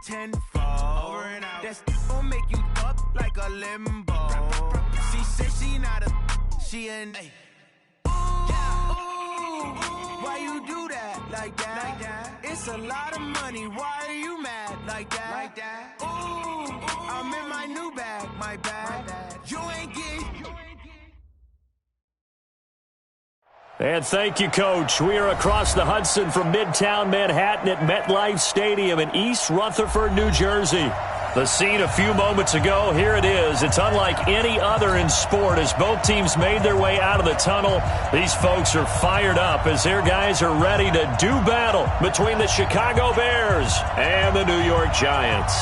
tenfold. Over and out. That's gon' make you up like a limbo. She said she not a, she an. Why you do that like that? It's a lot of money. Why are you mad like that? Ooh, I'm in my new bag, my bag. You ain't getting. And thank you, Coach. We are across the Hudson from Midtown Manhattan at MetLife Stadium in East Rutherford, New Jersey. The scene a few moments ago, here it is. It's unlike any other in sport as both teams made their way out of the tunnel. These folks are fired up as their guys are ready to do battle between the Chicago Bears and the New York Giants.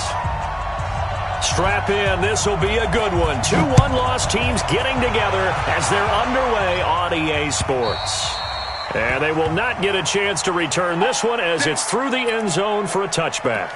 Strap in. This will be a good one. 2 one-loss teams getting together as they're underway on EA Sports. And they will not get a chance to return this one as it's through the end zone for a touchback.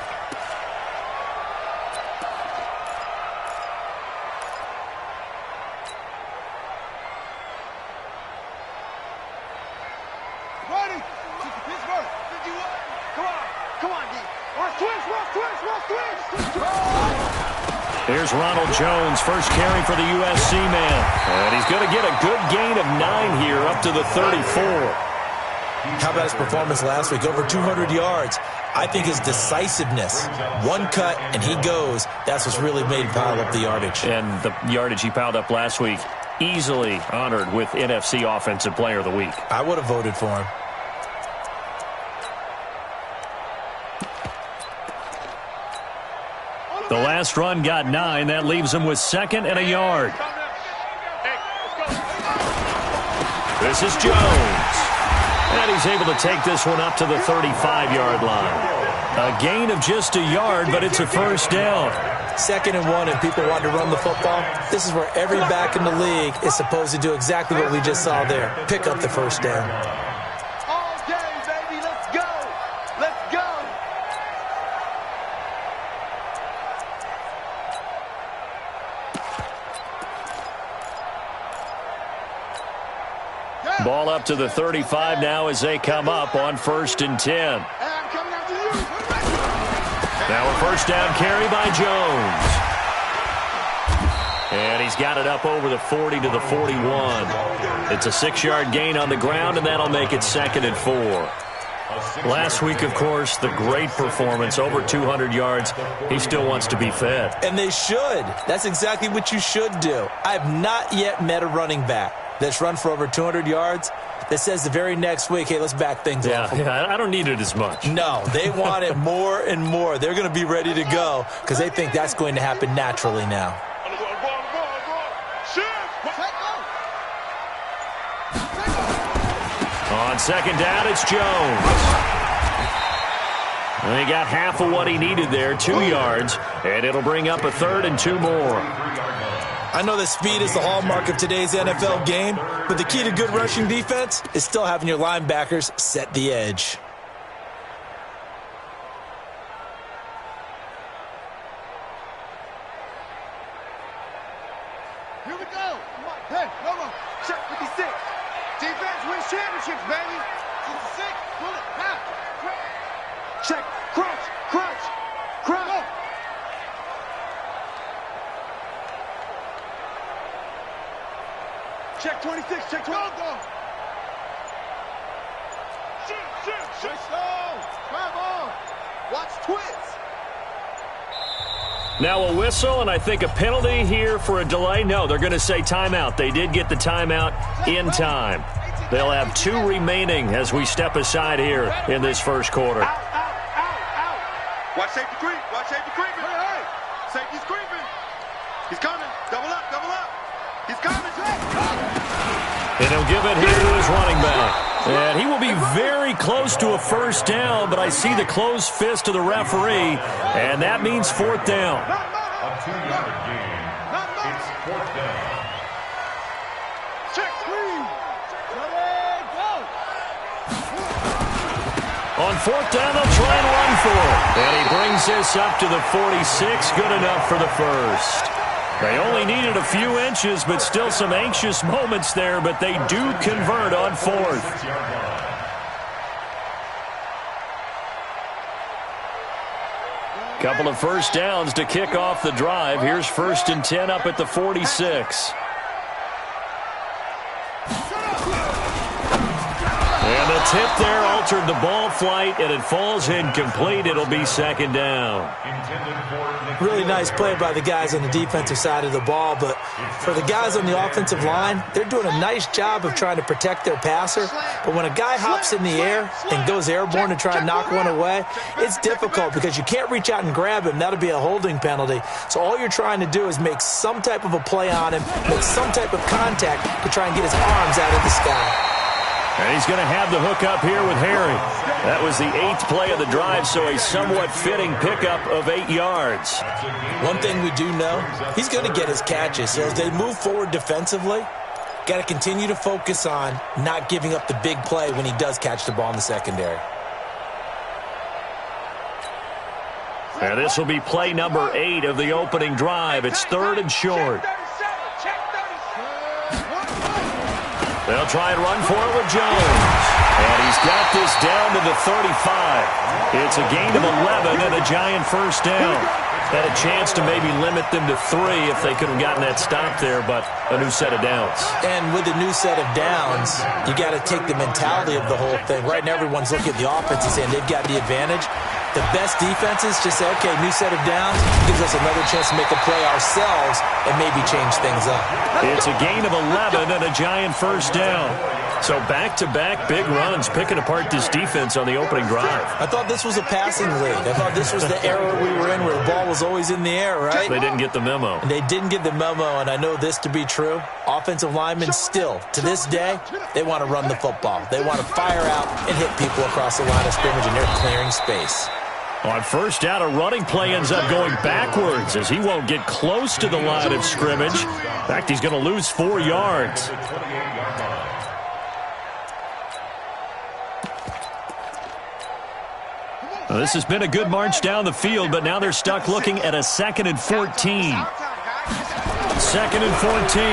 Here's Ronald Jones, first carry for the USC man. And he's going to get a good gain of 9 here, up to the 34. How about his performance last week? Over 200 yards. I think his decisiveness, one cut and he goes, that's what's really made him pile up the yardage. And the yardage he piled up last week, easily honored with NFC Offensive Player of the Week. I would have voted for him. The last run got 9. That leaves him with 2nd and a yard. This is Jones. And he's able to take this one up to the 35-yard line. A gain of just a yard, but it's a first down. 2nd and 1 and people want to run the football. This is where every back in the league is supposed to do exactly what we just saw there. Pick up the first down. All day, baby. Let's go. Let's go. Ball up to the 35 now as they come up on 1st and 10. Now a first down carry by Jones. And he's got it up over the 40 to the 41. It's a 6-yard gain on the ground, and that'll make it 2nd and 4. Last week, of course, the great performance, over 200 yards. He still wants to be fed. And they should. That's exactly what you should do. I have not yet met a running back that's run for over 200 yards that says the very next week, hey, let's back things off. Yeah, I don't need it as much. No, they want it more and more. They're going to be ready to go because they think that's going to happen naturally now. On 2nd down, it's Jones. And he got half of what he needed there, 2 yards, and it'll bring up a 3rd and 2 more. I know that speed is the hallmark of today's NFL game, but the key to good rushing defense is still having your linebackers set the edge. Here we go. Hey, come on. Check 56. Defense wins championships, baby. 56. Pull it. Half. Check. Crunch. Crunch. Crunch. Check 26. Check 12. Go. Shoot. Come on. Watch twits. Now a whistle, and I think a penalty here for a delay. No, they're going to say timeout. They did get the timeout in time. They'll have 2 remaining as we step aside here in this first quarter. Out. Watch safety creep. Watch safety creeping. Hey. Safety's creeping. He's coming. Double up. He's coming. And he'll give it here to his running back. And he will be very close to a first down, but I see the closed fist of the referee, and that means 4th down. A 2-yard gain. It's 4th down. Check 3. On 4th down, they'll try and run for it. And he brings this up to the 46. Good enough for the first. They only needed a few inches, but still some anxious moments there, but they do convert on 4th. Couple of first downs to kick off the drive. Here's 1st and 10 up at the 46. And the tip there altered the ball flight, and it falls incomplete. It'll be 2nd down. Really nice play by the guys on the defensive side of the ball, but for the guys on the offensive line, they're doing a nice job of trying to protect their passer. But when a guy hops in the air and goes airborne to try and knock one away, it's difficult because you can't reach out and grab him. That'll be a holding penalty. So all you're trying to do is make some type of a play on him, make some type of contact to try and get his arms out of the sky. And he's going to have the hook up here with Harry. That was the 8th play of the drive, so a somewhat fitting pickup of 8 yards. One thing we do know, he's going to get his catches. So as they move forward defensively, got to continue to focus on not giving up the big play when he does catch the ball in the secondary. And this will be play number 8 of the opening drive. It's 3rd and short. They'll try and run for it with Jones. And he's got this down to the 35. It's a gain of 11 and a giant first down. Had a chance to maybe limit them to 3 if they could have gotten that stop there, but a new set of downs. And with a new set of downs, you got to take the mentality of the whole thing. Right now, everyone's looking at the offense and saying they've got the advantage. The best defenses just say, okay, new set of downs, gives us another chance to make a play ourselves and maybe change things up. It's a gain of 11 and a giant first down. So back-to-back big runs picking apart this defense on the opening drive. I thought this was a passing league. I thought this was the era we were in where the ball was always in the air, right? They didn't get the memo. And they didn't get the memo, and I know this to be true. Offensive linemen still, to this day, they want to run the football. They want to fire out and hit people across the line of scrimmage, and they're clearing space. On first down, a running play ends up going backwards as he won't get close to the line of scrimmage. In fact, he's going to lose 4 yards. Well, this has been a good march down the field, but now they're stuck looking at a 2nd and 14. 2nd and 14.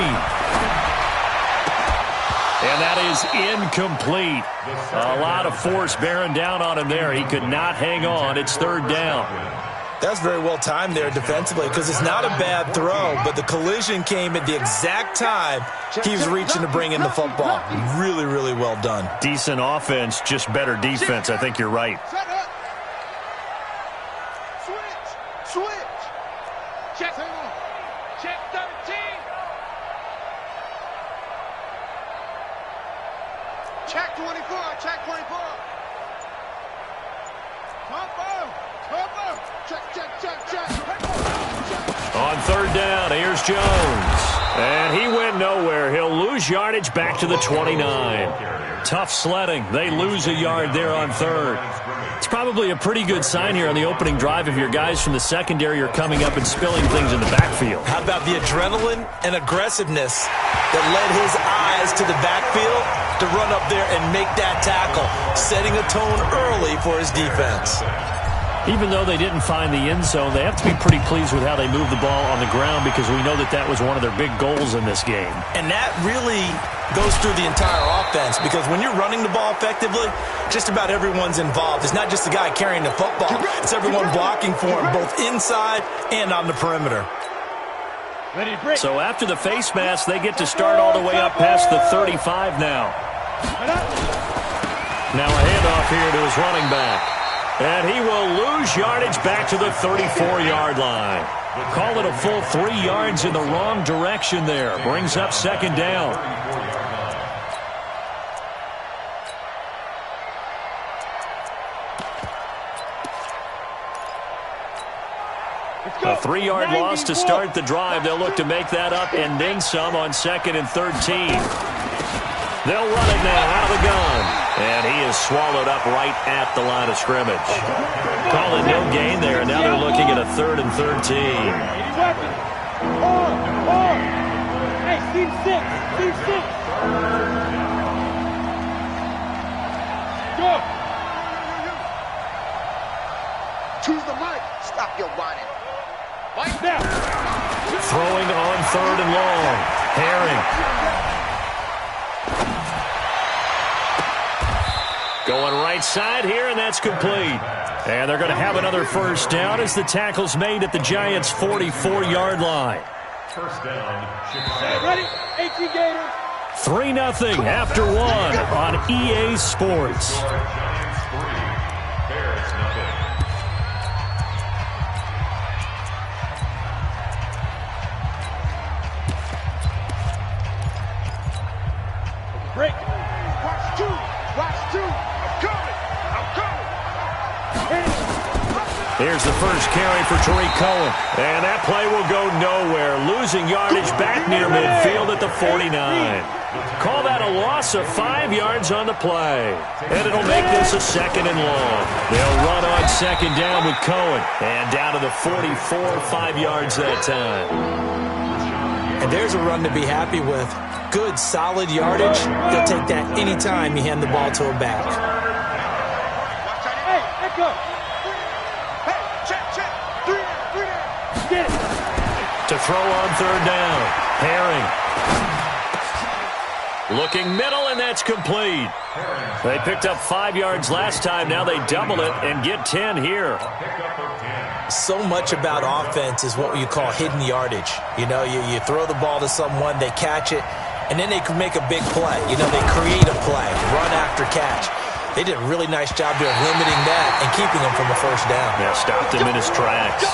And that is incomplete. A lot of force bearing down on him there. He could not hang on. It's 3rd down. That's very well timed there defensively because it's not a bad throw, but the collision came at the exact time he was reaching to bring in the football. Really, really well done. Decent offense, just better defense. I think you're right. Switch. Check 13. Check 24. Check 24. On 3rd down, here's Jones. And he went nowhere. He'll lose yardage back to the 29. Tough sledding. They lose a yard there on 3rd. It's probably a pretty good sign here on the opening drive if your guys from the secondary are coming up and spilling things in the backfield. How about the adrenaline and aggressiveness that led his eyes to the backfield to run up there and make that tackle, setting a tone early for his defense. Even though they didn't find the end zone, they have to be pretty pleased with how they moved the ball on the ground because we know that that was one of their big goals in this game. And that really goes through the entire offense because when you're running the ball effectively, just about everyone's involved. It's not just the guy carrying the football. It's everyone blocking for him, both inside and on the perimeter. So after the face mask, they get to start all the way up past the 35 now. Now a handoff here to his running back. And he will lose yardage back to the 34-yard line. Call it a full 3 yards in the wrong direction there. Brings up 2nd down. A 3-yard loss to start the drive. They'll look to make that up and then some on 2nd and 13. They'll run it now out of the gun. And he is swallowed up right at the line of scrimmage. Call it no gain there. Now they're looking at a 3rd and 13. Hey, Steve 6. Go. Choose the mic. Stop your whining. Mike now. Throwing on 3rd and long. Herring. Going right side here, and that's complete. And they're going to have another first down as the tackle's made at the Giants' 44-yard line. First down, Chicago. Ready? 18 Gators. 3-0 after one on EA Sports. Giants 3, Bears 0. Break. Watch two. Watch two. I'm coming. I'm coming. Here's the first carry for Tariq Cohen. And that play will go nowhere. Losing yardage back near midfield at the 49. Call that a loss of 5 yards on the play. And it'll make this a second and long. They'll run on second down with Cohen. And down to the 44, 5 yards that time. And there's a run to be happy with. Good, solid yardage. They'll take that anytime you hand the ball to a back. Hey, let go. Hey, check. 3 down. Get it. To throw on third down. Herring. Looking middle, and that's complete. They picked up 5 yards last time. Now they double it and get 10 here. So much about offense is what you call hidden yardage. You know, you throw the ball to someone, they catch it, and then they can make a big play. You know, they create a play, run after catch. They did a really nice job there of limiting that and keeping him from a first down. Yeah, stopped him in his tracks.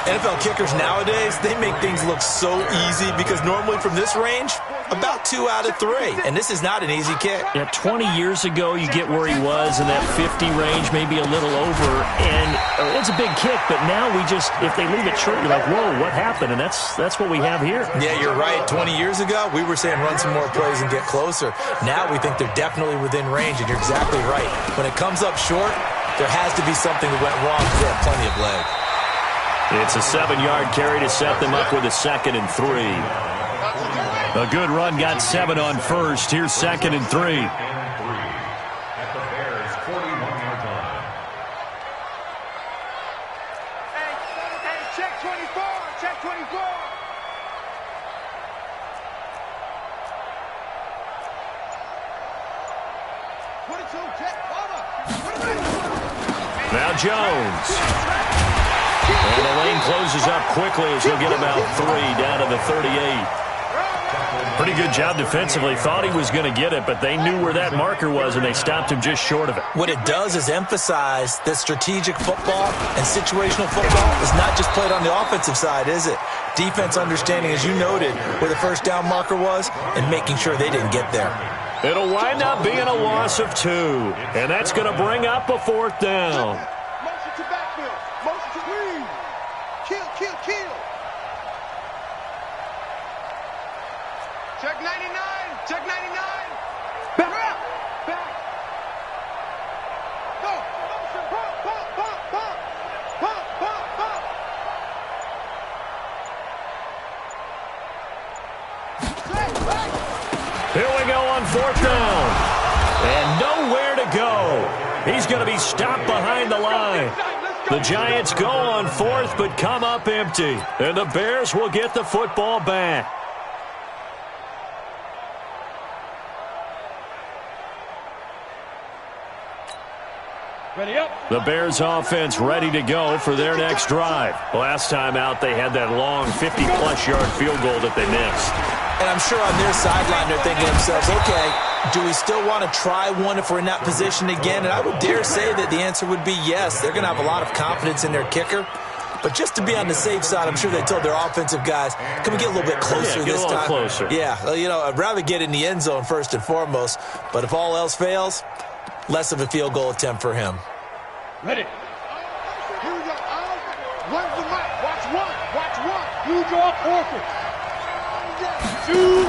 NFL kickers nowadays, they make things look so easy because normally from this range, about 2 out of 3. And this is not an easy kick. Yeah, 20 years ago, you get where he was in that 50 range, maybe a little over, and it's a big kick, but now we just, if they leave it short, you're like, whoa, what happened? And that's what we have here. Yeah, you're right. 20 years ago, we were saying run some more plays and get closer. Now we think they're definitely within range, and you're exactly right. When it comes up short, there has to be something that went wrong because they have plenty of leg. It's a 7-yard carry to set them up with a 2nd and 3. A good run got 7 on first. Here's 2nd and 3. At the Bears' 41-yard line. Hey, check 24. Check 24. Now Jones. And the lane closes up quickly as he'll get about 3 down to the 38. Pretty good job defensively. Thought he was going to get it, but they knew where that marker was, and they stopped him just short of it. What it does is emphasize that strategic football and situational football is not just played on the offensive side, is it? Defense understanding, as you noted, where the first down marker was and making sure they didn't get there. It'll wind up being a loss of 2, and that's going to bring up a 4th down. Motion to backfield. Motion to green. Kill. Check 99. Check 99. Back. Go. Motion. Pump. Here we go on 4th down. And nowhere to go. He's going to be stopped behind the line. The Giants go on 4th, but come up empty. And the Bears will get the football back. Ready up. The Bears offense ready to go for their next drive. Last time out, they had that long 50-plus yard field goal that they missed. And I'm sure on their sideline they're thinking to themselves, okay, do we still want to try one if we're in that position again? And I would dare say that the answer would be yes. They're going to have a lot of confidence in their kicker. But just to be on the safe side, I'm sure they told their offensive guys, can we get a little bit closer this time? Closer. Yeah, well, you know, I'd rather get in the end zone first and foremost. But if all else fails, less of a field goal attempt for him. Ready. Here we go. One's the mic. Watch one. You draw forfeit. 2.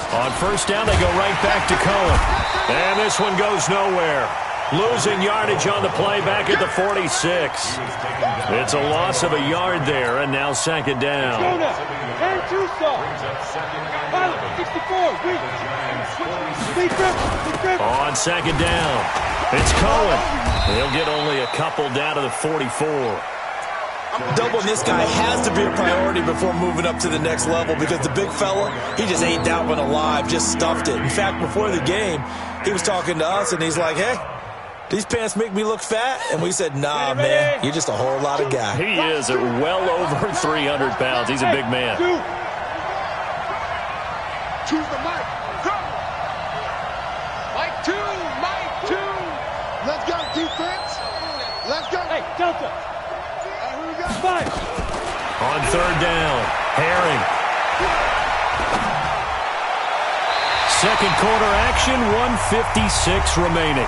On first down, they go right back to Cohen. And this one goes nowhere. Losing yardage on the play back at the 46. It's a loss of a yard there, and now 2nd down. Go now. And 2 stars. Pilot, 64. On 2nd down, it's Cohen. He'll get only a couple down to the 44. Doubling this guy has to be a priority before moving up to the next level because the big fella, he just ate that one alive, just stuffed it. In fact, before the game, he was talking to us, and he's like, hey, These pants make me look fat. And we said, nah, man, you're just a whole lot of guy. He is at well over 300 pounds. He's a big man. Choose the mic. Go. Mic 2. Mic 2. Let's go, defense. Let's go. Hey, Delta. Who we got? 5. On third down, Herring. Second quarter action, 1:56 remaining.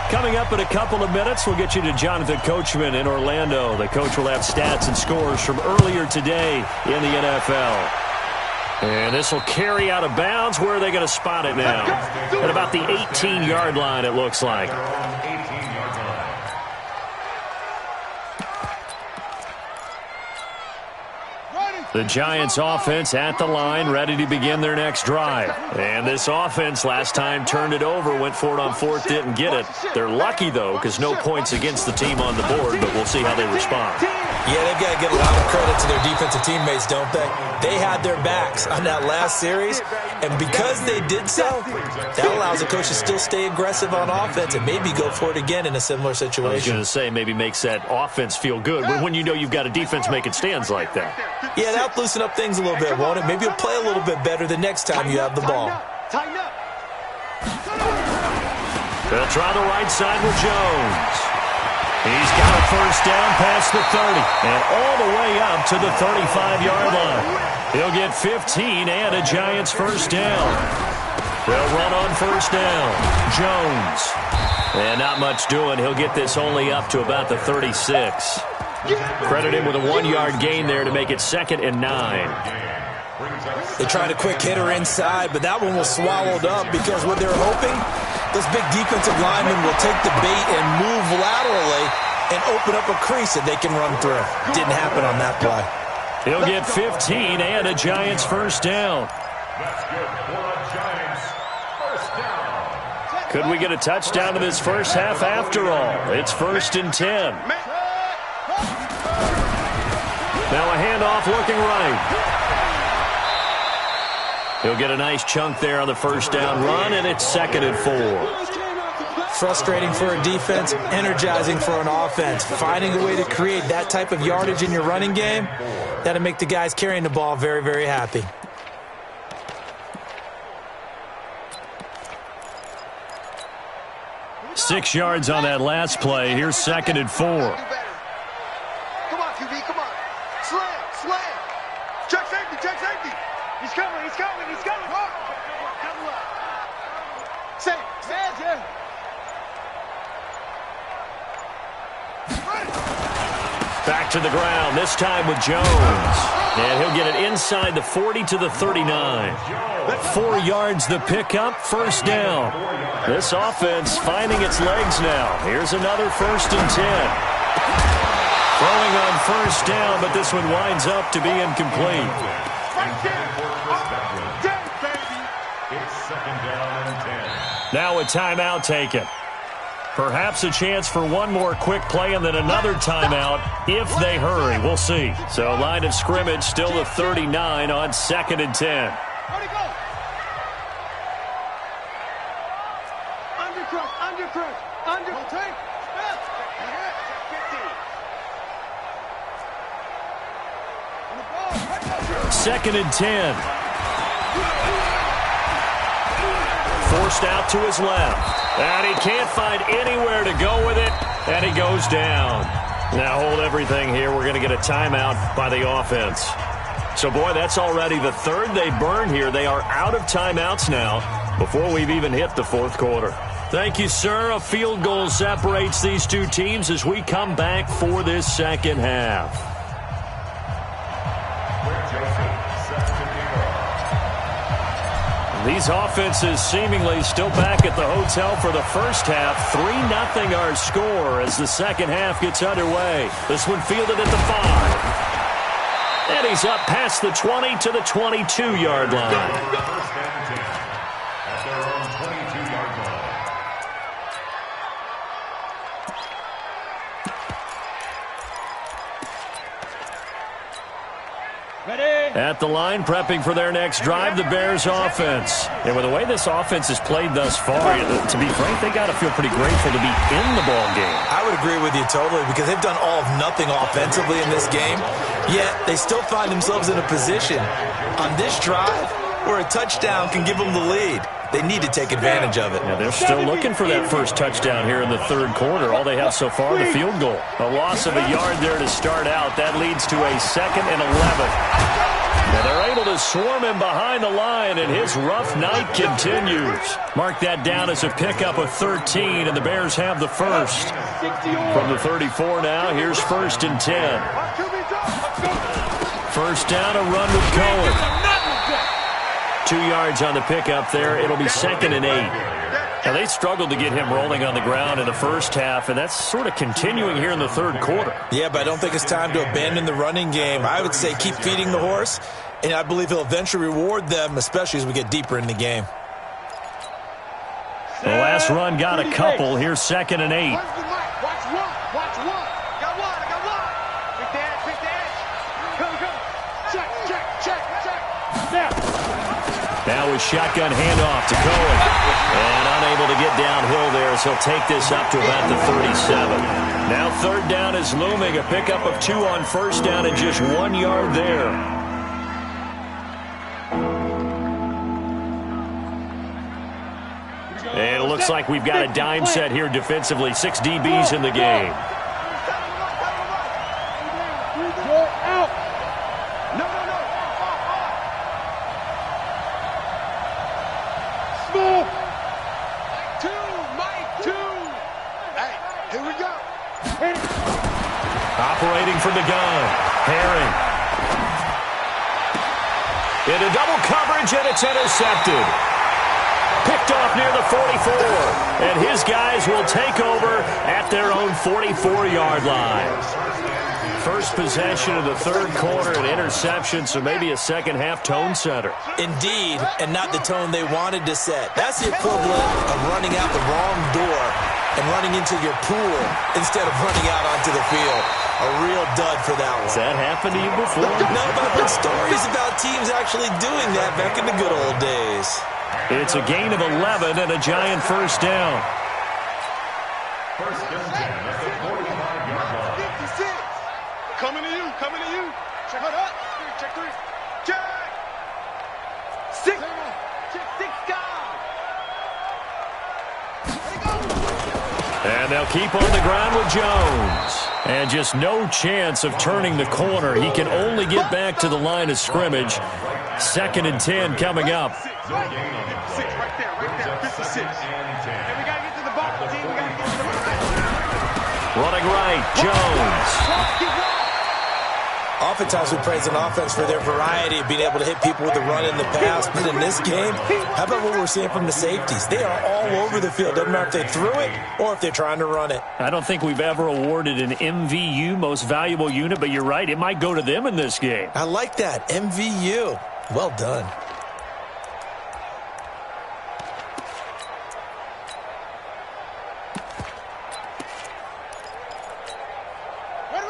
Coming up in a couple of minutes, we'll get you to Jonathan Coachman in Orlando. The coach will have stats and scores from earlier today in the NFL. And this will carry out of bounds. Where are they going to spot it now? At about the 18-yard line, it looks like. The Giants offense at the line, ready to begin their next drive. And this offense last time turned it over, went for it on fourth, didn't get it. They're lucky, though, because no points against the team on the board, but we'll see how they respond. Yeah, they've got to give a lot of credit to their defensive teammates, don't they? They had their backs on that last series, and because they did so, that allows the coach to still stay aggressive on offense and maybe go for it again in a similar situation. I was going to say, maybe makes that offense feel good when you know you've got a defense making stands like that. Yeah, that'll loosen up things a little bit, won't it? Maybe you'll play a little bit better the next time you have the ball. Tighten up. They'll try the right side with Jones. He's got a first down past the 30 and all the way up to the 35-yard line. He'll get 15 and a Giants first down. They'll run on first down. Jones. And not much doing. He'll get this only up to about the 36. Credit him with a 1-yard gain there to make it 2nd and 9. They tried a quick hitter inside, but that one was swallowed up because what they're hoping, those big defensive linemen will take the bait and move laterally and open up a crease that they can run through. Didn't happen on that play. He'll get 15 and a Giants first down. That's good for the Giants. First down. Could we get a touchdown in this first half after all? It's 1st and 10. Now a handoff looking right. He'll get a nice chunk there on the first down run, and it's 2nd and 4. Frustrating for a defense, energizing for an offense. Finding a way to create that type of yardage in your running game, that'll make the guys carrying the ball very, very happy. Six yards on that last play. Here's 2nd and 4. Come on, QB, come on. Slam. Check safety. He's coming. Double up. Safe. Back to the ground, this time with Jones. And he'll get it inside the 40 to the 39. 4 yards the pickup, first down. This offense finding its legs now. Here's another 1st and 10. Throwing on first down, but this one winds up to be incomplete. It's 2nd down and 10. Now a timeout taken. Perhaps a chance for one more quick play and then another timeout if they hurry. We'll see. So line of scrimmage still the 39 on 2nd and 10. Undercrush. 2nd and 10. Forced out to his left. And he can't find anywhere to go with it. And he goes down. Now hold everything here. We're going to get a timeout by the offense. So, boy, that's already the 3rd they burn here. They are out of timeouts now before we've even hit the 4th quarter. Thank you, sir. A field goal separates these two teams as we come back for this 2nd half. These offenses seemingly still back at the hotel for the first half. 3-0 our score as the 2nd half gets underway. This one fielded at the 5. And he's up past the 20 to the 22-yard line. First and 10 at their own 22-yard line. At the line, prepping for their next drive, the Bears offense. And with the way this offense has played thus far, to be frank, they got to feel pretty grateful to be in the ball game. I would agree with you totally, because they've done all of nothing offensively in this game, yet they still find themselves in a position on this drive where a touchdown can give them the lead. They need to take advantage of it. Yeah, they're still looking for that first touchdown here in the third quarter. All they have so far, the field goal. A loss of a yard there to start out. That leads to a 2nd and 11. And they're able to swarm him behind the line, and his rough night continues. Mark that down as a pickup of 13, and the Bears have the first. From the 34 now, here's 1st and 10. First down, a run with Cohen. 2 yards on the pickup there. It'll be 2nd and 8. Now, they struggled to get him rolling on the ground in the first half, and that's sort of continuing here in the third quarter. Yeah, but I don't think it's time to abandon the running game. I would say keep feeding the horse, and I believe he'll eventually reward them, especially as we get deeper in the game. The last run got a couple. Here's 2nd and 8. Watch one. Got one. Pick the edge. Come. Check. Now a shotgun handoff to Cohen. And unable to get downhill there, so he'll take this up to about the 37. Now 3rd down is looming. A pickup of 2 on 1st down and just 1 yard there. And it looks like we've got a dime set here defensively. 6 DBs in the game. Operating from the gun, Herring. Into double coverage, and it's intercepted. Picked off near the 44. And his guys will take over at their own 44-yard line. First possession of the third quarter, an interception, so maybe a second-half tone setter. Indeed, and not the tone they wanted to set. That's the equivalent of running out the wrong door and running into your pool instead of running out onto the field. A real dud for that one. Has that happened to you before? No, but I've heard stories about teams actually doing that back in the good old days. It's a gain of 11 and a giant first down. First and 10 at the 45-yard line. 56. Coming to you. Check it up. Check 3. Check. 6. Check 6 guys. And they'll keep on the ground with Jones. And just no chance of turning the corner. He can only get back to the line of scrimmage. 2nd and 10 coming up. 6 right there. 56. And we got to get to the ball, team. We got to get to the ball. Running right, Jones. Oftentimes we praise an offense for their variety of being able to hit people with the run in the pass. But in this game, how about what we're seeing from the safeties? They are all over the field. Doesn't matter if they threw it or if they're trying to run it. I don't think we've ever awarded an MVU, most valuable unit, but you're right. It might go to them in this game. I like that. MVU. Well done.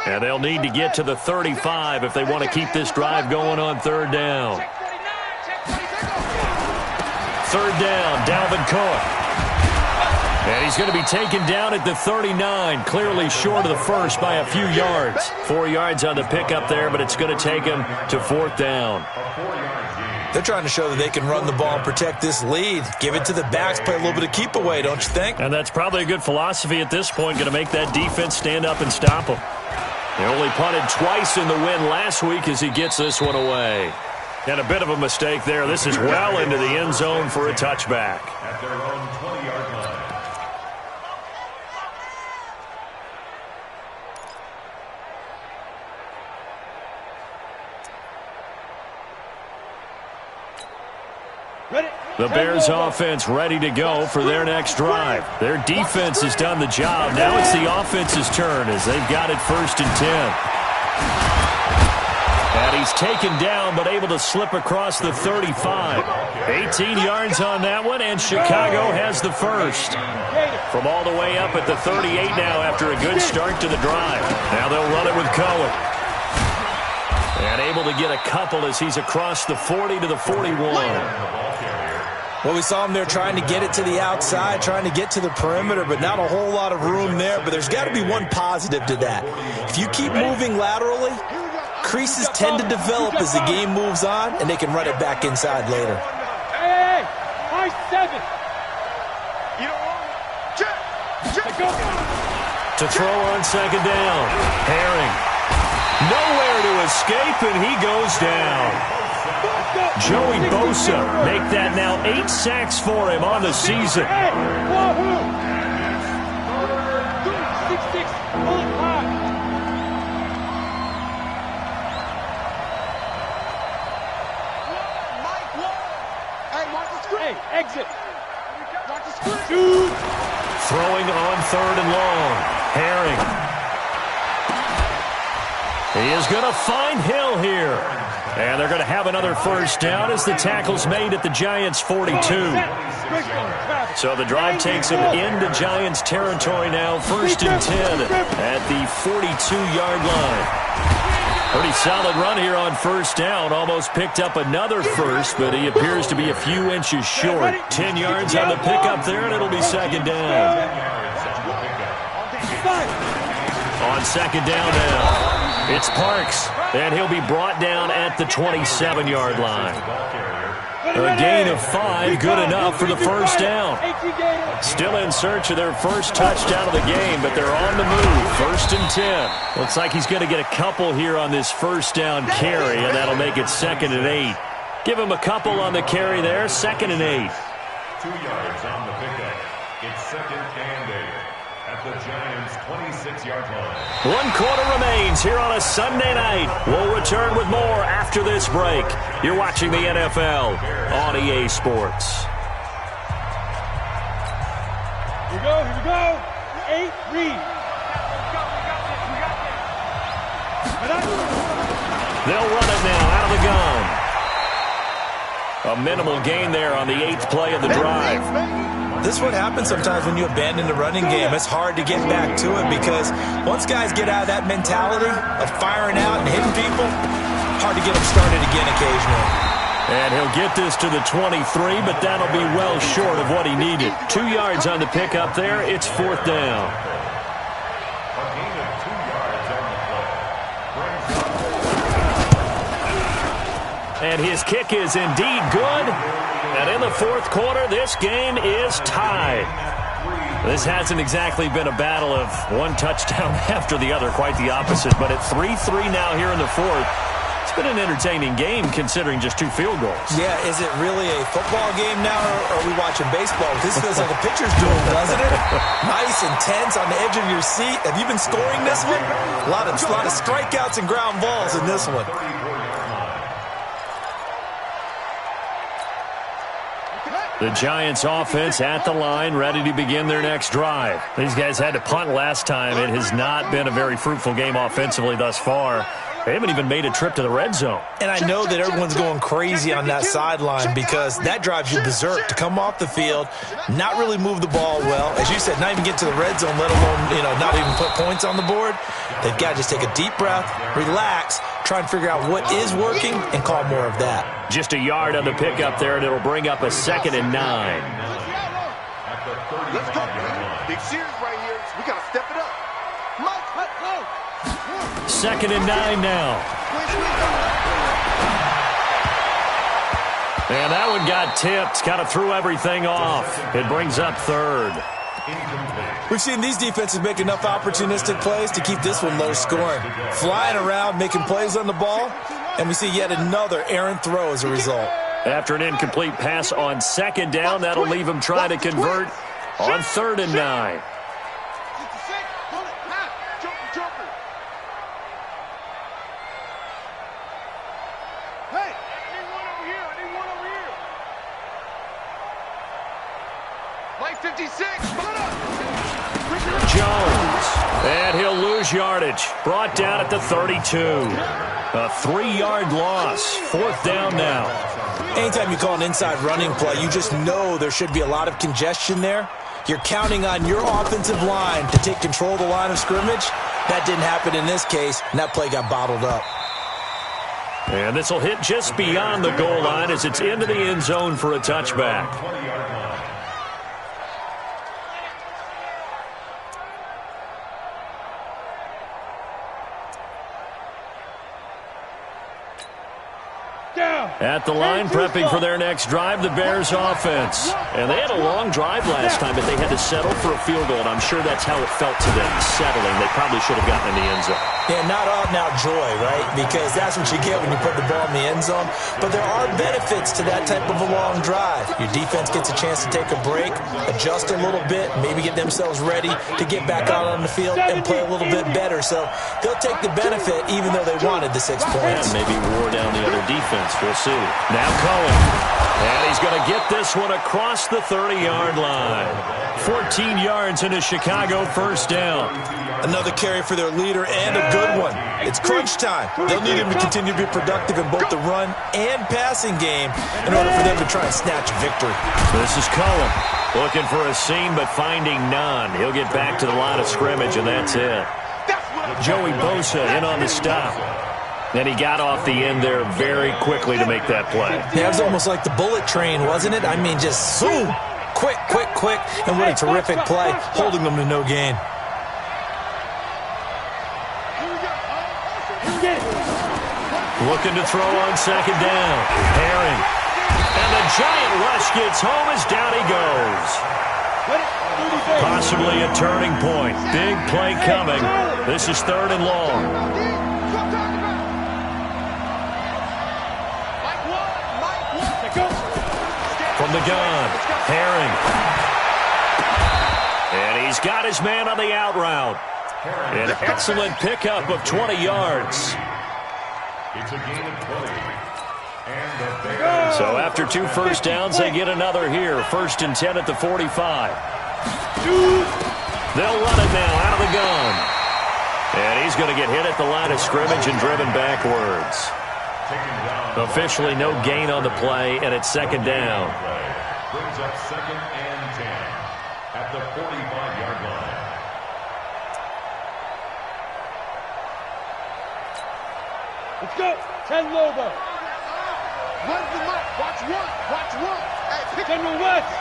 And they'll need to get to the 35 if they want to keep this drive going on 3rd down. 3rd down, Dalvin Cook. And he's going to be taken down at the 39, clearly short of the first by a few yards. 4 yards on the pickup there, but it's going to take him to 4th down. They're trying to show that they can run the ball and protect this lead. Give it to the backs, play a little bit of keep away, don't you think? And that's probably a good philosophy at this point, going to make that defense stand up and stop them. They only punted twice in the win last week as he gets this one away. And a bit of a mistake there. This is well into the end zone for a touchback. At their own 20-yard line. The Bears offense ready to go for their next drive. Their defense has done the job. Now it's the offense's turn as they've got it 1st and 10. And he's taken down but able to slip across the 35. 18 yards on that one, and Chicago has the first. From all the way up at the 38 now after a good start to the drive. Now they'll run it with Cohen. And able to get a couple as he's across the 40 to the 41. Well, we saw him there trying to get it to the outside, trying to get to the perimeter, but not a whole lot of room there. But there's got to be one positive to that. If you keep moving laterally, creases tend to develop as the game moves on, and they can run it back inside later. Hey, high 7. You don't want to throw on second down. Herring. Nowhere to escape, and he goes down. Joey Bosa make that now 8 sacks for him on the season. Exit. Throwing on 3rd and long. Herring. He is going to find Hill here. And they're going to have another first down as the tackle's made at the Giants' 42. So the drive takes him into Giants territory now. 1st and 10 at the 42-yard line. Pretty solid run here on first down. Almost picked up another first, but he appears to be a few inches short. 10 yards on the pickup there, and it'll be second down. On second down now, it's Parks, and he'll be brought down at the 27-yard line. A gain of 5, good enough for the first down. Still in search of their first touchdown of the game, but they're on the move. 1st and 10. Looks like he's going to get a couple here on this first down carry, and that'll make it 2nd and 8. Give him a couple on the carry there, 2nd and 8. 2 yards on the pickup. It's 2nd and 8 at the Giants' 26-yard line. 1 quarter remains here on a Sunday night. We'll return with more after this break. You're watching the NFL on EA Sports. Here we go. 8, read. They'll run it now out of the gun. A minimal gain there on the 8th play of the drive. This is what happens sometimes when you abandon the running game. It's hard to get back to it because once guys get out of that mentality of firing out and hitting people, hard to get them started again occasionally. And he'll get this to the 23, but that'll be well short of what he needed. 2 yards on the pickup there. It's 4th down. A gain of 2 yards on the play. And his kick is indeed good. And in the 4th quarter, this game is tied. This hasn't exactly been a battle of one touchdown after the other, quite the opposite. But at 3-3 now here in the 4th, it's been an entertaining game considering just 2 field goals. Yeah, is it really a football game now, or are we watching baseball? This feels like a pitcher's duel, doesn't it? Nice, intense, on the edge of your seat. Have you been scoring this one? A lot of strikeouts and ground balls in this one. The Giants offense at the line, ready to begin their next drive. These guys had to punt last time. It has not been a very fruitful game offensively thus far. They haven't even made a trip to the red zone. And I know that everyone's going crazy on that sideline because that drives you berserk to come off the field, not really move the ball well. As you said, not even get to the red zone, let alone, not even put points on the board. They've got to just take a deep breath, relax, try and figure out what is working, and call more of that. Just a yard on the pickup there, and it'll bring up a 2nd and 9. Let's go. Big series right here. We got to step it up. Mike, let's go. 2nd and 9 now. And that one got tipped. Kind of threw everything off. It brings up 3rd. We've seen these defenses make enough opportunistic plays to keep this one low scoring. Flying around, making plays on the ball, and we see yet another errant throw as a result. After an incomplete pass on 2nd down, that'll leave him trying to convert on 3rd and 9. Hey, I need one over here. Mike 56, Jones, and he'll lose yardage. Brought down at the 32. A 3-yard loss. 4th down now. Anytime you call an inside running play, you just know there should be a lot of congestion there. You're counting on your offensive line to take control of the line of scrimmage. That didn't happen in this case, and that play got bottled up. And this will hit just beyond the goal line as it's into the end zone for a touchback. 20-yard line. At the line, prepping for their next drive, the Bears offense. And they had a long drive last time, but they had to settle for a field goal, and I'm sure that's how it felt to them, settling. They probably should have gotten in the end zone. Yeah, not out-and-out joy, right? Because that's what you get when you put the ball in the end zone. But there are benefits to that type of a long drive. Your defense gets a chance to take a break, adjust a little bit, maybe get themselves ready to get back out on the field and play a little bit better. So they'll take the benefit even though they wanted the 6 points. And maybe wore down the other defense. We'll see. Now Cohen. And he's going to get this one across the 30-yard line. 14 yards into Chicago, first down. Another carry for their leader and a good one. It's crunch time. They'll need him to continue to be productive in both the run and passing game in order for them to try and snatch a victory. This is Cohen looking for a seam but finding none. He'll get back to the line of scrimmage, and that's it. Joey Bosa in on the stop. And he got off the end there very quickly to make that play. Yeah, it was almost like the bullet train, wasn't it? I mean, just zoom. Quick, quick, quick. And what a terrific play, holding them to no gain. Looking to throw on second down. Herring. And the giant rush gets home as down he goes. Possibly a turning point. Big play coming. This is 3rd and long. From the gun, Herring. And he's got his man on the out route. An excellent pickup of 20 yards. It's a gain of 20. And the Bears. So after 2 first downs, they get another here. 1st and 10 at the 45. They'll run it now out of the gun. And he's going to get hit at the line of scrimmage and driven backwards. Officially no gain on the play, and it's 2nd down. Brings up 2nd and 10 at the 45-yard line. Let's go. 10 Lobo. Run the mic. Watch one. Watch one. Hey, pick General West.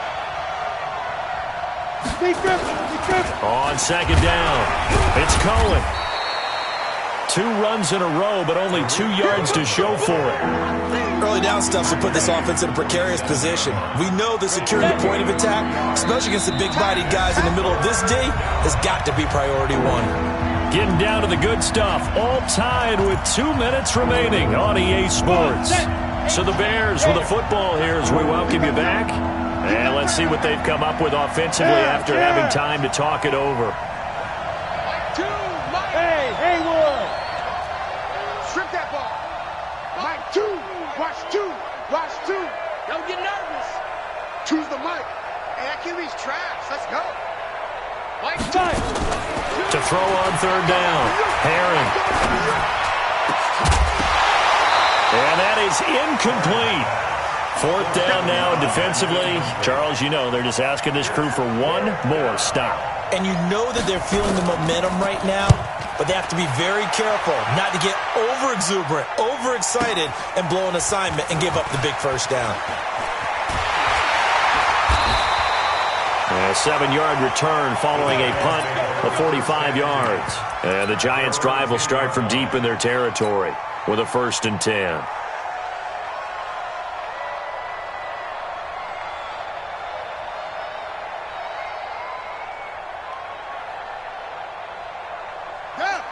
Be careful. On 2nd down, it's Cohen. 2 runs in a row, but only 2 yards to show for it. Early down stuff to put this offense in a precarious position. We know that securing the point of attack, especially against the big-bodied guys in the middle of this day, has got to be priority 1. Getting down to the good stuff, all tied with 2 minutes remaining on EA Sports. So the Bears with the football here as we welcome you back. And let's see what they've come up with offensively after having time to talk it over. Hey, Haywood. Strip that ball. Mike 2. Watch 2. Watch 2. Don't get nervous. Choose the mic. Hey, that QB's trash. Let's go. Mike 2. To throw on 3rd down. Herring. And that is incomplete. 4th down now defensively. Charles, you know, they're just asking this crew for one more stop. And you know that they're feeling the momentum right now, but they have to be very careful not to get over-exuberant, over-excited, and blow an assignment and give up the big first down. A 7-yard return following a punt of 45 yards. And the Giants' drive will start from deep in their territory with a 1st and 10.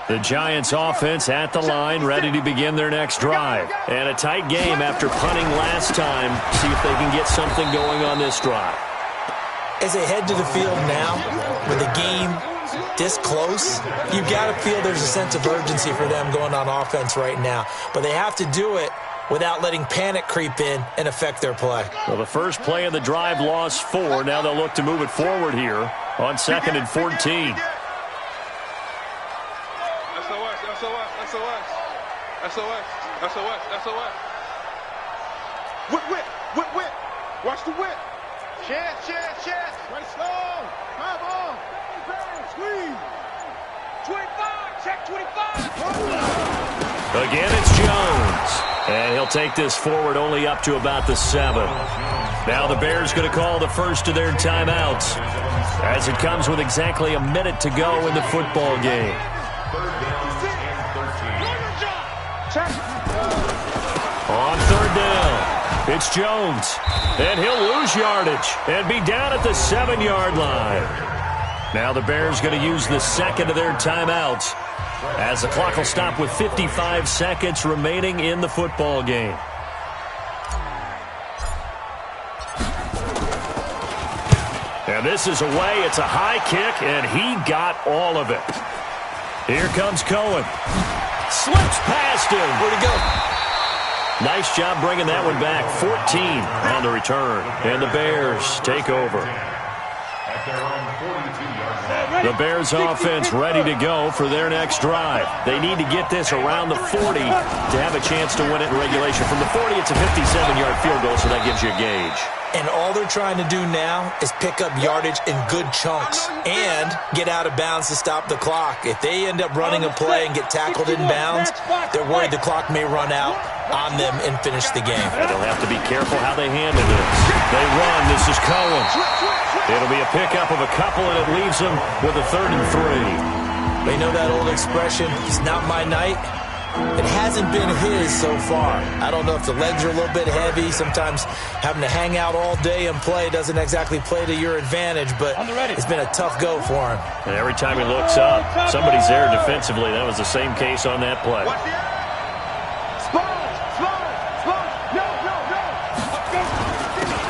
The Giants offense at the line, ready to begin their next drive. And a tight game after punting last time. See if they can get something going on this drive. As they head to the field now, with the game this close, you've got to feel there's a sense of urgency for them going on offense right now. But they have to do it without letting panic creep in and affect their play. Well, the first play of the drive lost 4. Now they'll look to move it forward here on 2nd and 14. SOS. Whip. Watch the whip. Chance. Right slow. Come on. Squeeze. 25. Check 25. Again, it's Jones. And he'll take this forward only up to about the 7. Now the Bears going to call the first of their timeouts as it comes with exactly a minute to go in the football game. On third down, it's Jones. And he'll lose yardage and be down at the 7-yard line. Now the Bears going to use the second of their timeouts as the clock will stop with 55 seconds remaining in the football game. And this is away. It's a high kick, and he got all of it. Here comes Cohen. Slips past him. Where'd he go? Nice job bringing that one back. 14 on the return. And the Bears take over. The Bears offense ready to go for their next drive. They need to get this around the 40 to have a chance to win it in regulation. From the 40, it's a 57-yard field goal, so that gives you a gauge. And all they're trying to do now is pick up yardage in good chunks and get out of bounds to stop the clock. If they end up running a play and get tackled in bounds, they're worried the clock may run out on them and finish the game. And they'll have to be careful how they handle this. They run. This is Cohen. It'll be a pickup of a couple, and it leaves them with a 3rd and 3. They know that old expression, it's not my night. It hasn't been his so far. I don't know if the legs are a little bit heavy. Sometimes having to hang out all day and play doesn't exactly play to your advantage, but it's been a tough go for him. And every time he looks up, somebody's there defensively. That was the same case on that play.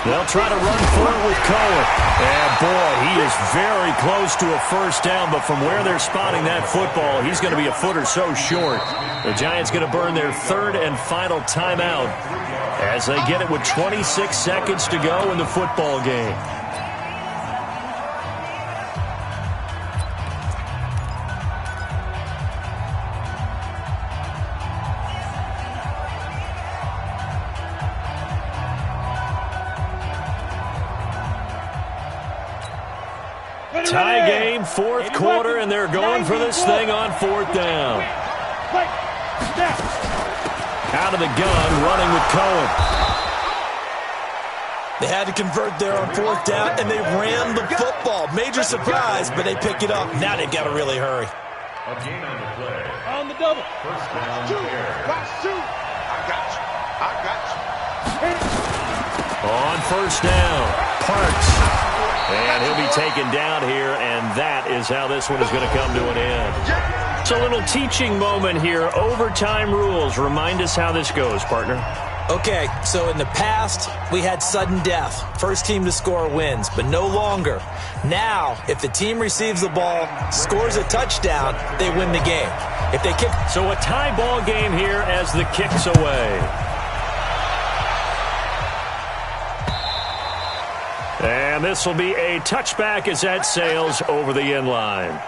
They'll try to run for it with Cohen. And, boy, he is very close to a first down, but from where they're spotting that football, he's going to be a foot or so short. The Giants going to burn their 3rd and final timeout as they get it with 26 seconds to go in the football game. Tie game, 4th quarter, and they're going for this thing on 4th down. Out of the gun, running with Cohen. They had to convert there on 4th down, and they ran the football. Major surprise, but they pick it up. Now they've got to really hurry. A gain on the play. On the double. First down, Shoot. I got you. On first down, Parks. And he'll be taken down here, and that is how this one is going to come to an end. It's a little teaching moment here. Overtime rules. Remind us how this goes, partner. Okay, so in the past, we had sudden death. First team to score wins, but no longer. Now, if the team receives the ball, scores a touchdown, they win the game. If they kick... So a tie ball game here as the kick's away. And this will be a touchback as that sails over the end line.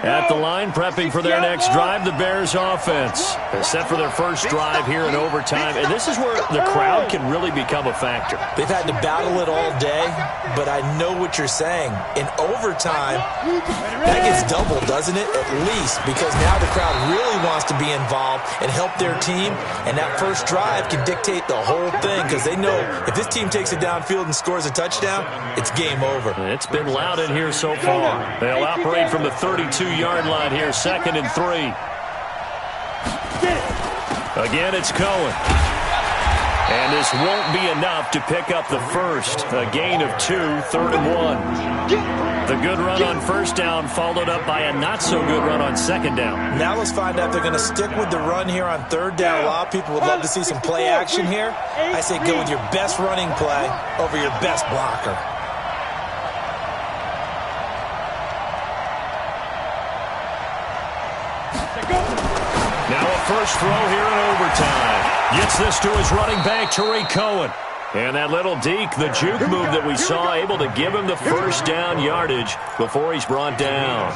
At the line, prepping for their next drive, the Bears offense. They're set for their first drive here in overtime, and this is where the crowd can really become a factor. They've had to battle it all day, but I know what you're saying. In overtime, that gets doubled, doesn't it? At least, because now the crowd really wants to be involved and help their team, and that first drive can dictate the whole thing, because they know if this team takes it downfield and scores a touchdown, it's game over. It's been loud in here so far. They'll operate from the 32-yard line here, 2nd and 3. Again, it's Cohen. And this won't be enough to pick up the first. A gain of 2, 3rd and 1. The good run on first down followed up by a not-so-good run on 2nd down. Now let's find out if they're going to stick with the run here on 3rd down. A lot of people would love to see some play action here. I say go with your best running play over your best blocker. Now a first throw here in overtime. Gets this to his running back, Tariq Cohen. And that little deke, the juke move that we saw, able to give him the first down yardage before he's brought down.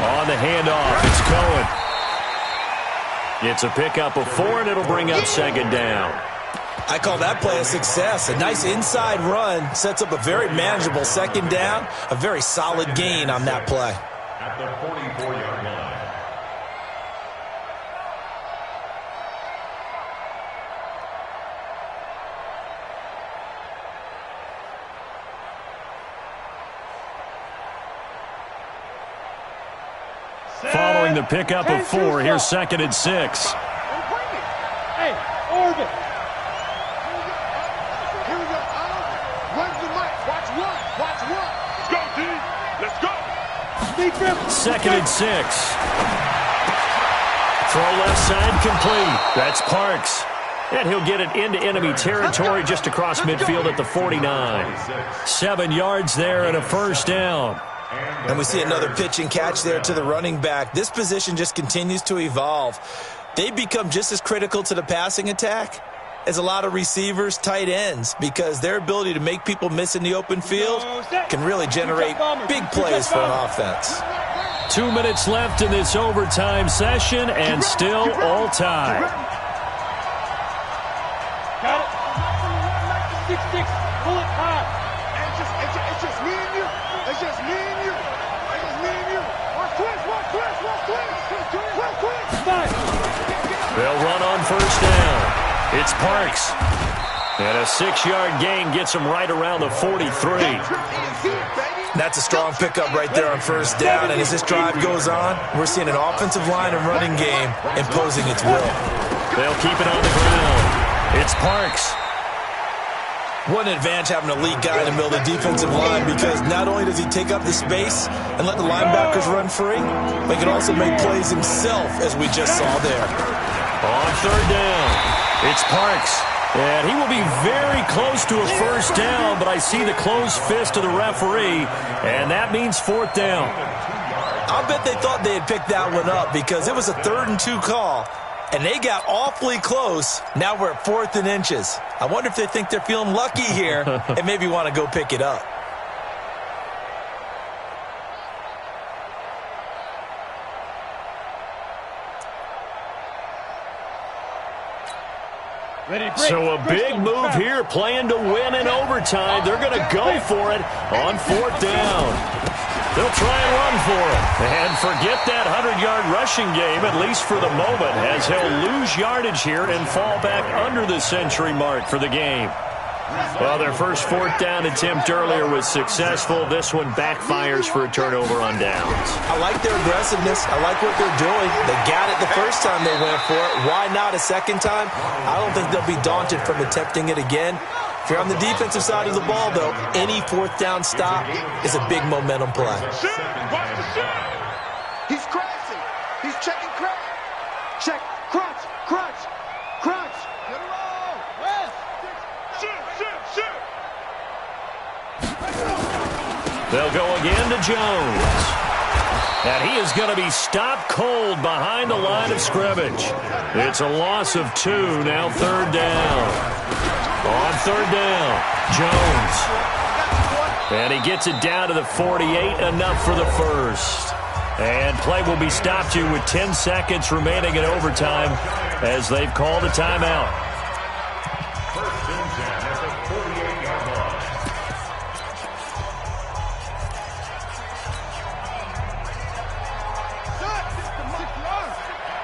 On the handoff, it's Cohen. It's a pickup of 4, and it'll bring up second down. I call that play a success. A nice inside run sets up a very manageable second down, a very solid gain on that play. At the 44-yard line. Following the pickup of 4, here's second and 6. Hey, Orbit. Here we go. Where's the mic? Watch one. Watch one. Let's go, D. Let's go. Second and 6. Throw left side complete. That's Parks. And he'll get it into enemy territory just across midfield at the 49. 7 yards there and a first down. And we see another pitch and catch there to the running back. This position just continues to evolve. They become just as critical to the passing attack as a lot of receivers, tight ends, because their ability to make people miss in the open field can really generate big plays for an offense. 2 minutes left in this overtime session, and still all tied. Got it. 6-6. Pull it high. It's just me and you. It's just me and you. It's just me and you. One twist. They'll run on first down. It's Parks. And a 6-yard gain gets him right around the 43. That's a strong pickup right there on first down. And as this drive goes on, we're seeing an offensive line and running game imposing its will. They'll keep it on the ground. It's Parks. What an advantage having an elite guy in the middle of the defensive line, because not only does he take up the space and let the linebackers run free, but he can also make plays himself, as we just saw there. On third down, it's Parks. And he will be very close to a first down, but I see the closed fist of the referee, and that means fourth down. I'll bet they thought they had picked that one up, because it was a 3rd and 2 call. And they got awfully close. Now we're at 4th and inches. I wonder if they think they're feeling lucky here and maybe want to go pick it up. So a big move here, playing to win in overtime. They're going to go for it on 4th down. They'll try and run for it. And forget that 100-yard rushing game, at least for the moment, as he'll lose yardage here and fall back under the century mark for the game. Well, their first 4th down attempt earlier was successful. This one backfires for a turnover on downs. I like their aggressiveness. I like what they're doing. They got it the first time they went for it. Why not a second time? I don't think they'll be daunted from attempting it again. If you're on the defensive side of the ball, though, any 4th down stop is a big momentum play. He's crashing. He's checking crash. Check. Crunch. Get it all. Rest. Shoot. They'll go again to Jones. And he is going to be stopped cold behind the line of scrimmage. It's a loss of 2, now 3rd down. On 3rd down, Jones. And he gets it down to the 48, enough for the first. And play will be stopped here with 10 seconds remaining in overtime as they've called a timeout. First and 10 at the 48-yard line.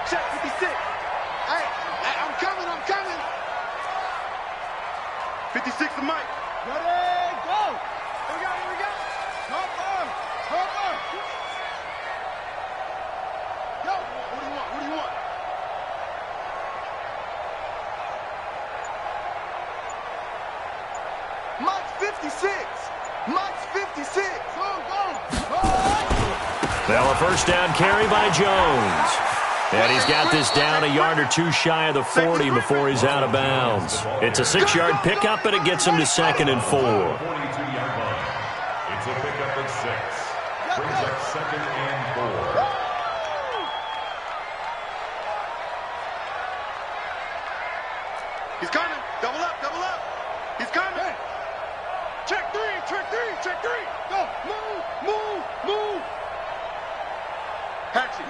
Check 56. Hey, I'm coming. 56 to Mike. Ready, go. Here we go. Cover. Yo, what do you want? Mike's 56. Go. Well, a first down carry by Jones. And he's got this down a yard or 2 shy of the 40 before he's out of bounds. It's a 6-yard pickup, and it gets him to 2nd and 4. 42-yard line. It's a pickup of 6. Brings up 2nd and 4. He's coming. Double up. He's coming. Check three. Go. Move. Hatchie.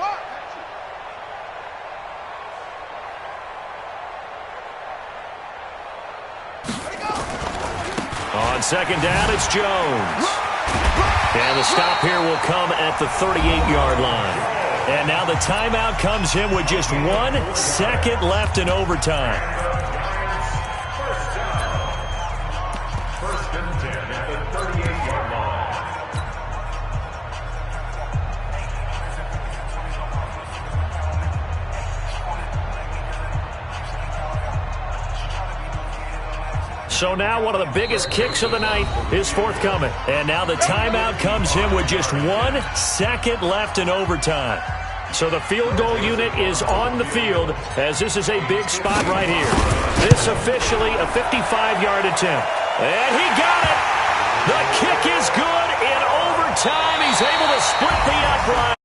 second down, it's Jones. And the stop here will come at the 38-yard line. And now the timeout comes in with just 1 second left in overtime. First and 10 at the 38-yard line. So now one of the biggest kicks of the night is forthcoming. And now the timeout comes in with just 1 second left in overtime. So the field goal unit is on the field as this is a big spot right here. This officially a 55-yard attempt. And he got it. The kick is good in overtime. He's able to split the upright.